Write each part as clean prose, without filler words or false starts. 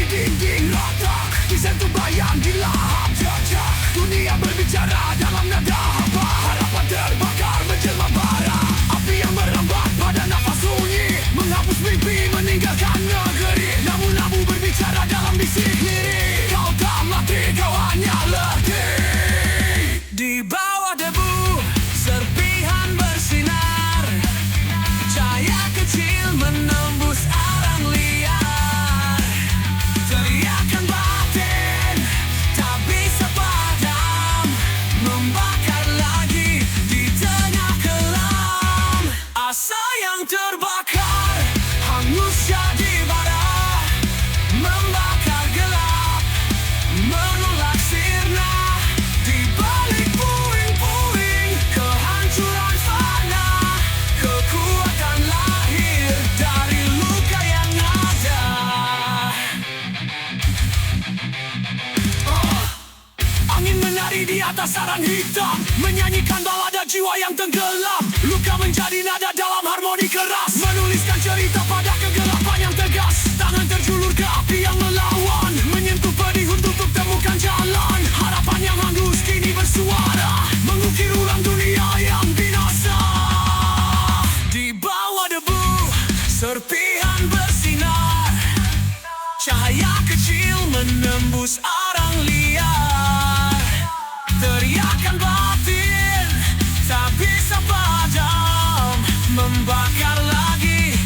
di dinding retak, disentuh bayang di lahap jejak. Dunia berbicara dalam nada hampa, harapan terbakar menjelma bara. Api yang merambat pada nafas sunyi, menghapus mimpi meninggalkan negeri. Namun abu berbicara dalam bisik lirik, kau tak mati, kau hanya letih. Di bawah debu serpihan bersinar, cahaya kecil menembus arang liar. Teriakan batin tak bisa padam, membakar lagi di tengah kelam. Asa yang terbakar hangus jadi bara, membakar gelap, menolak sirna. Di balik puing-puing kehancuran fana, kekuatan lahir dari luka yang ada. Angin menari di atas sarang hitam, menyanyikan balada jiwa yang tenggelam. Luka menjadi nada dalam harmoni keras, menuliskan cerita pada kegelapan yang tegas. Tangan terjulur ke api yang melawan, menyentuh pedih untuk temukan jalan. Harapan yang hangus kini bersuara, mengukir ulang dunia yang binasa. Di bawah debu serpihan bersinar, cahaya kecil menembus arang liar. Teriakan batin tak bisa padam, membakar lagi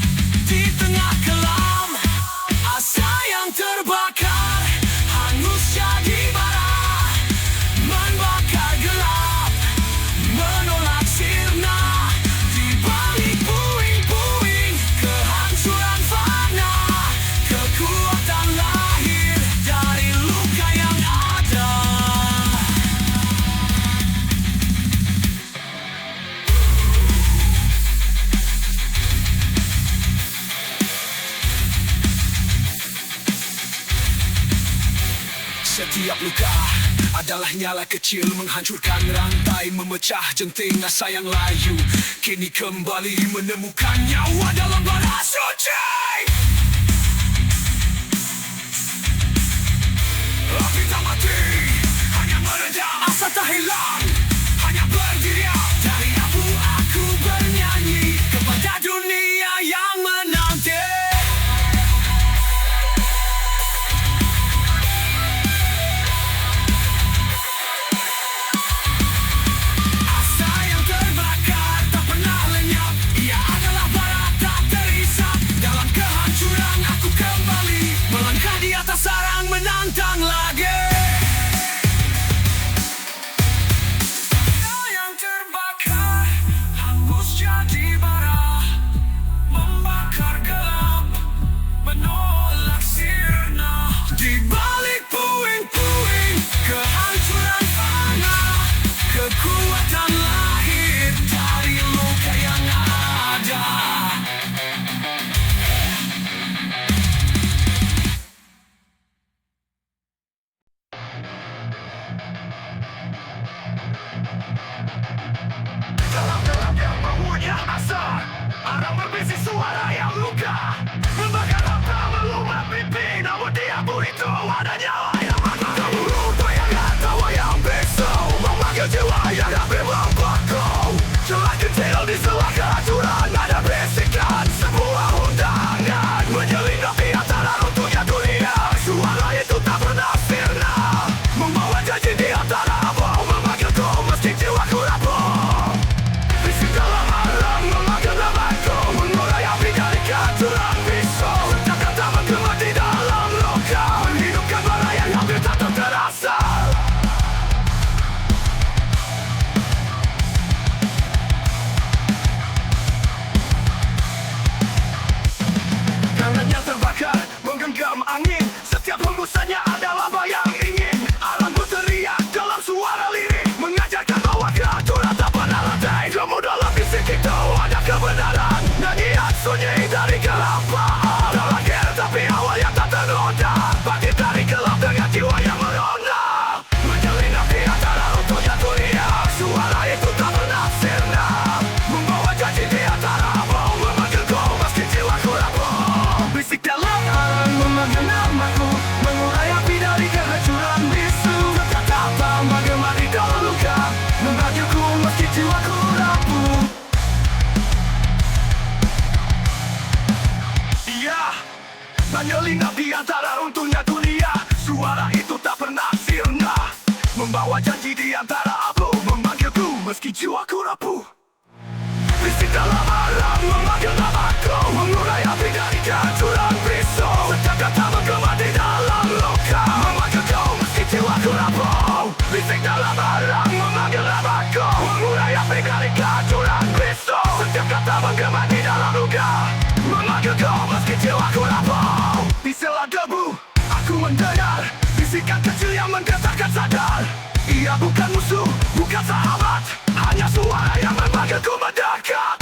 di tengah kelam. Asa yang terbakar hangus jadi bara, membakar gelap, menolak sirna. Di balik puing-puing kehancuran fana, kekuatan lahir dari luka yang ada. Setiap luka adalah nyala kecil, menghancurkan rantai, memecah jenting asa yang layu. Kini kembali menemukan nyawa dalam bara suci. Api tak mati, hanya meredam. Asa tak hilang, hanya berdiri. Dari abu aku bernyanyi kepada dunia yang menanti. Asa yang terbakar tak pernah lenyap, ia adalah bara tak terisap. Dalam kehancuran aku kembali melangkah di atas sarang, menantang lagi. Asa yang terbakar hangus jadi bara, membakar gelap, menolak sirna. Di balik puing-puing kehancuran fana, kekuatan lahir dari luka yang ada. Dalam gelap yang mempunyai asa, arang berbisik suara yang luka, membakar harta, melumat mimpi. Namun di abu itu ada nyawa yang mati. Gemuruh bayangan tawa yang besar, memanggil jiwa yang hampir membakar. Celah kecil di sela kehancuran, ada bisikan sebuah undangan, menyelinap di antara runtuhnya dunia. Suara itu tak pernah sirna, membawa janji di antara abang, memanggilku meski jiwaku rapuh. Bisik dalam alam memanggil namaku, mengurai api dari kehancuran pisau. Kata-kata menggema di dalam luka, menghidupkan bara yang hampir tak terasa. Tangannya terbakar, menggenggam angin. Setiap hembusannya adalah bayang ingin. Alam berteriak dalam suara lirik, mengajarkan bahwa kehancuran tak pernah lantai. Kamu dalam bisik itu ada kebenaran, nyanyian sunyi dari kelampaan. Dalam ger tapi awal yang tak ternoda, bangkit dari gelap dengan jiwa yang merona, menyelinap di antara runtuhnya dunia. Suara itu tak pernah sirna, membawa janji di antara abang, memanggilku meski jiwaku rapuh. Bisik dalam alam memanggil namaku, abu. Bisik dalam alam memanggil namaku, mengurai api dari kehancuran pisau. Setiap kata menggema di dalam luka, memanggil kau meski jiwaku rapuh. Bisik dalam alam memanggil namaku, mengurai api dari kehancuran pisau. Setiap kata menggema di dalam luka, memanggil kau meski jiwaku rapuh. Di sela debu, aku mendengar bisikan kecil yang menggetarkan sadar. Ia bukan musuh, bukan sahabat, hanya suara yang memanggilku mendekat.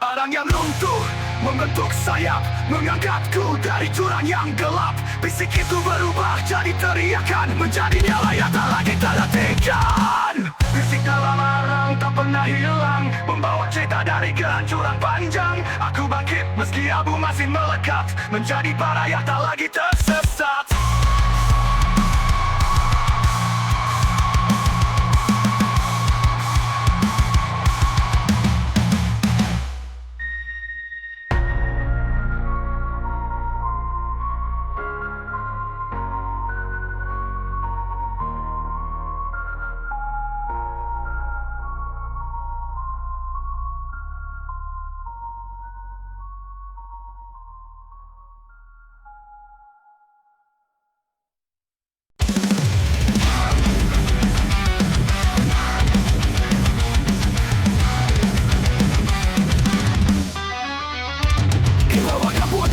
Orang yang runtuh membentuk sayap, mengangkatku dari jurang yang gelap. Bisik itu berubah jadi teriakan, menjadi nyala yang tak lagi terhentikan. Bisik dalam arang tak pernah hilang, membawa cerita dari kehancuran panjang. Aku bangkit meski abu masih melekat, menjadi bara yang tak lagi tersesat.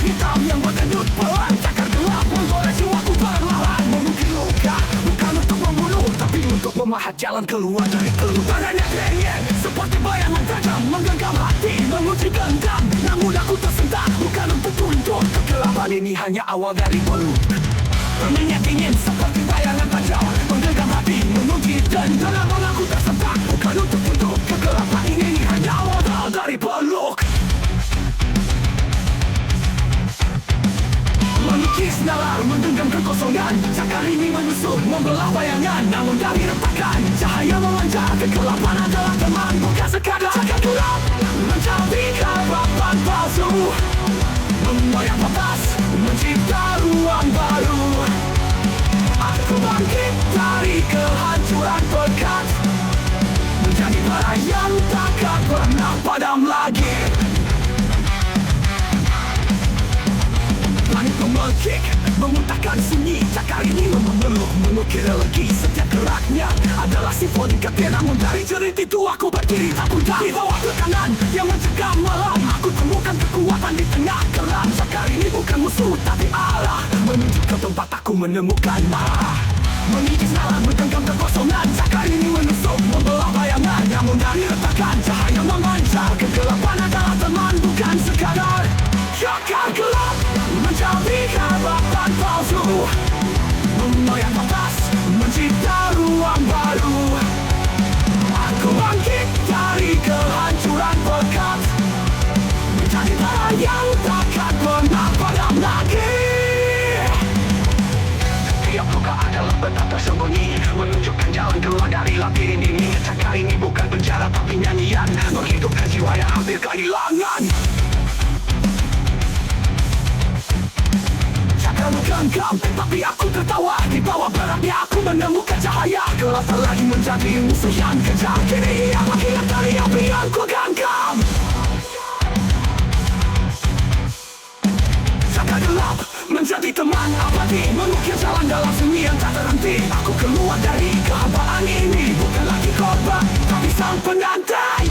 Hitam yang berdenyut pelan, cakar gelap menggores jiwaku perlahan. Mengukir luka, bukan untuk membunuh, tapi untuk memahat jalan keluar dari keluh. Badannya dingin, seperti bayangan tajam, menggenggam hati, menguji genggam. Namun aku tersentak, bukan untuk tuntut. Kegelapan ini hanya awal dari peluk. Minyak dingin, seperti bayangan tajam, menggenggam hati, menguji genggam. Namun aku tersentak, bukan untuk tuntut. Kegelapan ini hanya awal dari peluk. Melukis nalar, menggenggam kekosongan. Cakar ini menusuk, membelah bayangan. Namun dari retakan, cahaya memancar. Kegelapan adalah teman, bukan sekadar cakar gelap. Mencari harapan palsu, memoyang batas, mencipta ruang baru. Aku bangkit dari kehancuran pekat, menjadi bara yang takkan pernah padam lagi. Langit memekik, memuntahkan sunyi. Cakar ini memeluk, mengukir lagi. Setiap geraknya adalah simfoni kecil. Namun dari jerit itu aku berdiri tak pudar. Di bawah tekanan yang mencegah malam, aku temukan kekuatan di tengah kelam. Cakar ini bukan musuh tapi arah, menuju ke tempat aku menemukan marah. Mengikis nalar, menggenggam kekosongan. Cakar ini menusuk, membelah bayangan. Namun dari retakan, cahaya memancar. Kegelapan adalah teman, bukan sekadar cakar gelap. Mencari harapan palsu, memoyang batas, mencipta ruang baru. Aku bangkit dari kehancuran pekat, menjadi bara yang takkan pernah padam lagi. Tiap luka adalah peta tersembunyi, menunjukkan jalan keluar dari labirin ini. Cakar ini bukan penjara tapi nyanyian, menghidupkan jiwa yang hampir kehilangan. Menggenggam, tapi aku tertawa. Di bawah beratnya aku menemukan cahaya. Gelap lagi menjadi musuh yang kejam. Kini ia menghilang dari api yang ku genggam. Cakar gelap menjadi teman abadi, mengukir jalan dalam sunyi yang tak terhenti. Aku keluar dari kehampaan ini, bukan lagi korban, tapi sang pengantai.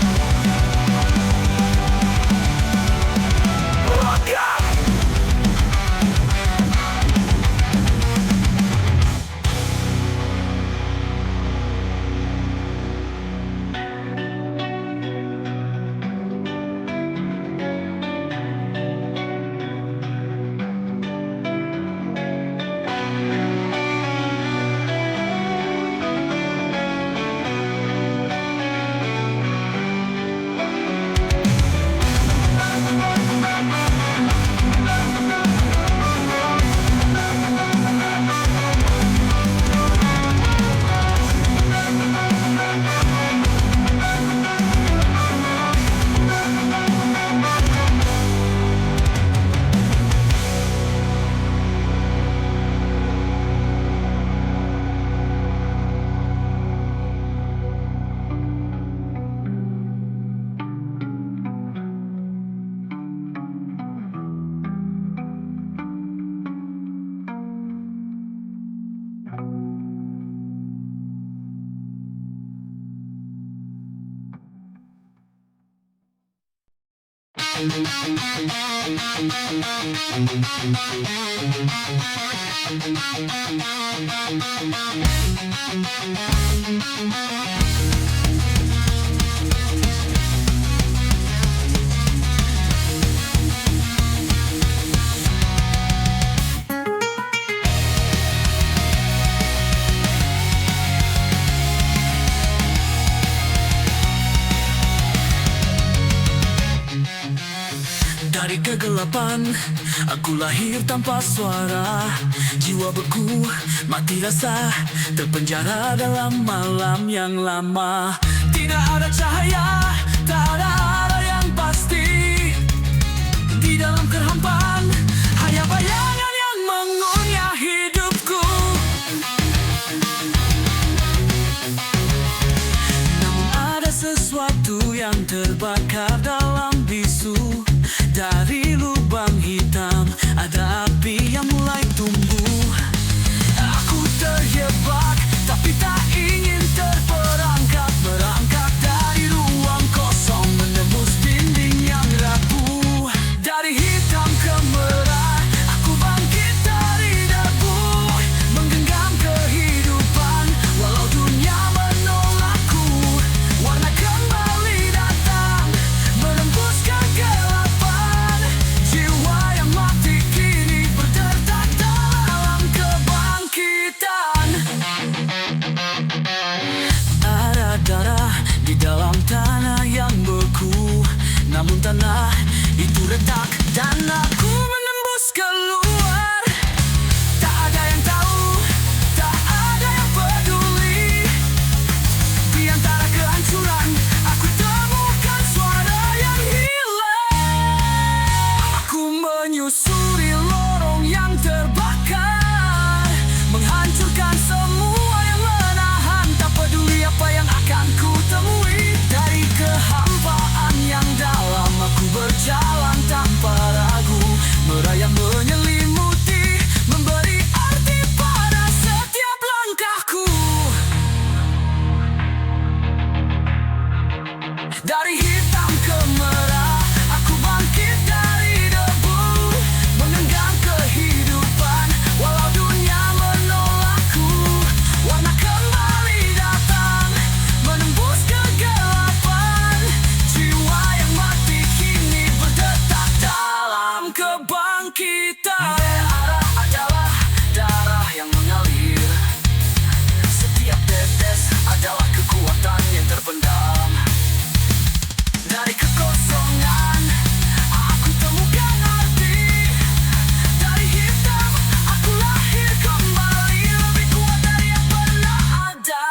Dari kegelapan, aku lahir tanpa suara. Jiwa beku, mati rasa, terpenjara dalam malam yang lama. Tidak ada cahaya, tak ada arah yang pasti. Di dalam kehampaan, hanya bayangan yang mengunyah hidupku. Namun ada sesuatu yang terbakar dalam bisu. Dari lubang hitam ada api yang mulai tumbuh. Aku terjebak tapi tak ingin terperangkap. Merangkak dari ruang kosong, menembus dinding yang rapuh. Dari hitam ke merah, aku bangkit dari debu. Menggenggam kehidupan walau dunia menolakku. Warna kembali datang, menembus kegelapan. Dalam tanah yang beku, namun tanah itu retak dan aku menembus keluar. Tak ada yang tahu, tak ada yang peduli. Di antara kehancuran, aku temukan suara yang hilang. Aku menyusuri lorong yang terbakar, menghancurkan semua yang menahan. Tak peduli apa yang akan ku temui. Dari kehampaan yang dalam, aku berjalan tanpa ragu. Merayap menyelimuti, memberi arti pada setiap langkahku. Dari hitam ke merah, aku bangkit dari debu. Menggenggam kehidupan walau dunia menolakku. Warna kembali datang, menembus kegelapan. Jiwa yang mati kini berdetak dalam kebangkitan. Arah adalah darah yang mengalir. Setiap tetes adalah kekuatan yang terpendam. Dari kekosongan, aku temukan arti. Dari hitam, aku lahir kembali. Lebih kuat dari yang pernah ada.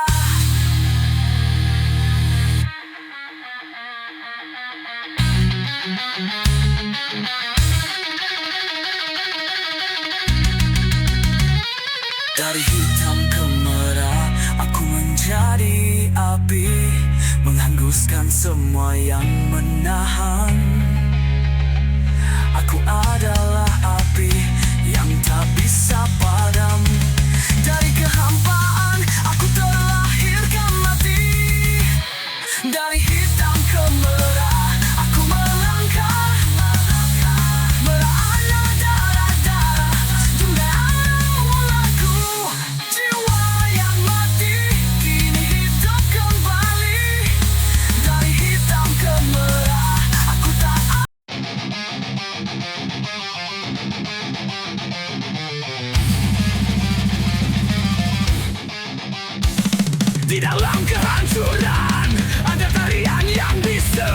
Dari hitam ke merah, aku menjadi api. Menghanguskan semua yang menahan. Aku adalah api yang tak bisa padam. Dari kehampaan, aku terlahirkan mati. Dari hitam ke merah, aku melangkah. Merana darah-darah, dunia menolakku. Jiwa yang mati kini hidup kembali. Dari hitam ke merah, aku tak. Di dalam kehancuran, ada tarian yang bisu.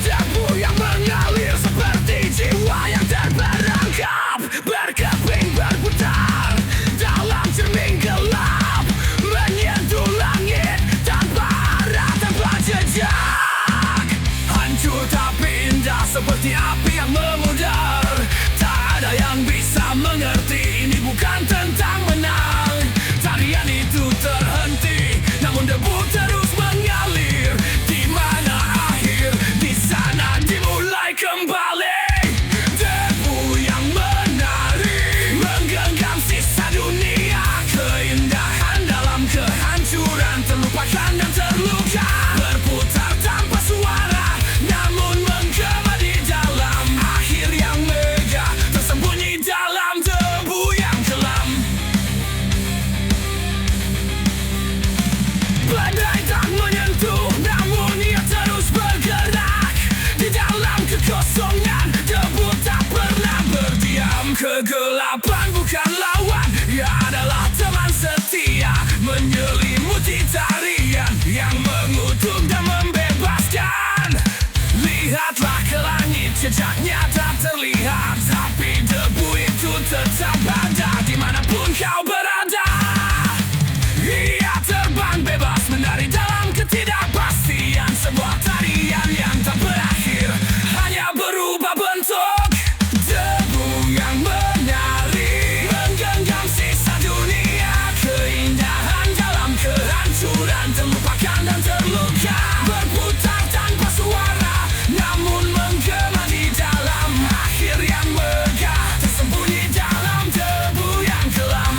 Debu yang mengalir seperti jiwa yang terperangkap. Berkeping berputar dalam cermin gelap. Menyentuh langit tanpa arah, tanpa jejak. Hancur tapi indah seperti api yang memudar. Tak ada yang bisa mengerti, ini bukan tentang menang. Tarian itu terhenti, namun debu terus mengalir. Di mana akhir Jejaknya tak terlihat, tapi debu itu tetap ada dimanapun kau berada. Ia terbang bebas menari dalam ketidakpastian, sebuah tarian yang tak berakhir, hanya berubah bentuk. Debu yang menari menggenggam sisa dunia, keindahan dalam kehancuran, terlupakan dan terluka, berputar tanpa suara, namun menggema di dalam. Akhir yang megah tersembunyi dalam debu yang kelam.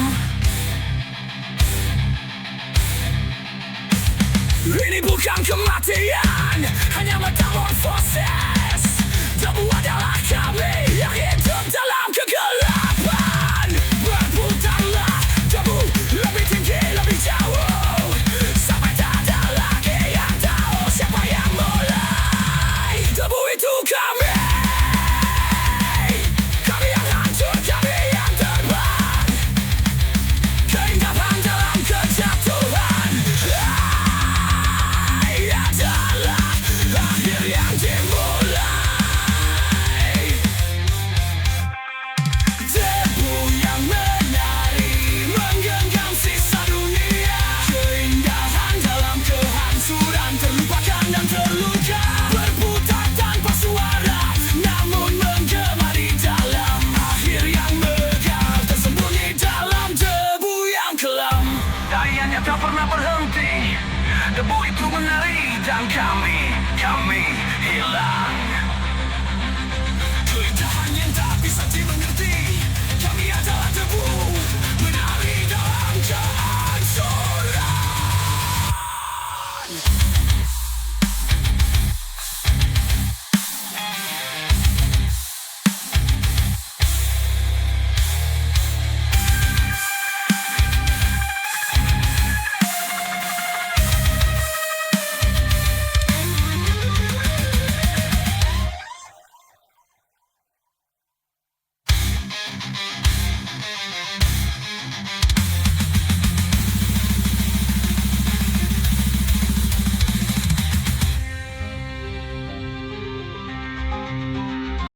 Ini bukan kematian, hanya metamorfosis. Debu adalah kami yang hidup dalam kegelapan. Berputarlah debu lebih tinggi, lebih jauh, sampai tak ada lagi yang tahu siapa yang mulai. Debu itu kami, kami yang hancur, kami yang terbang, keindahan dalam kejatuhan. Adalah akhir yang dimulai. Debu yang menari menggenggam sisa dunia, keindahan dalam kehancuran, terlupakan dan terluka, berputar tanpa suara, namun menggema di dalam. Akhir yang megah tersembunyi dalam debu yang kelam. Tariannya tak pernah berhenti, debu itu menari dan kami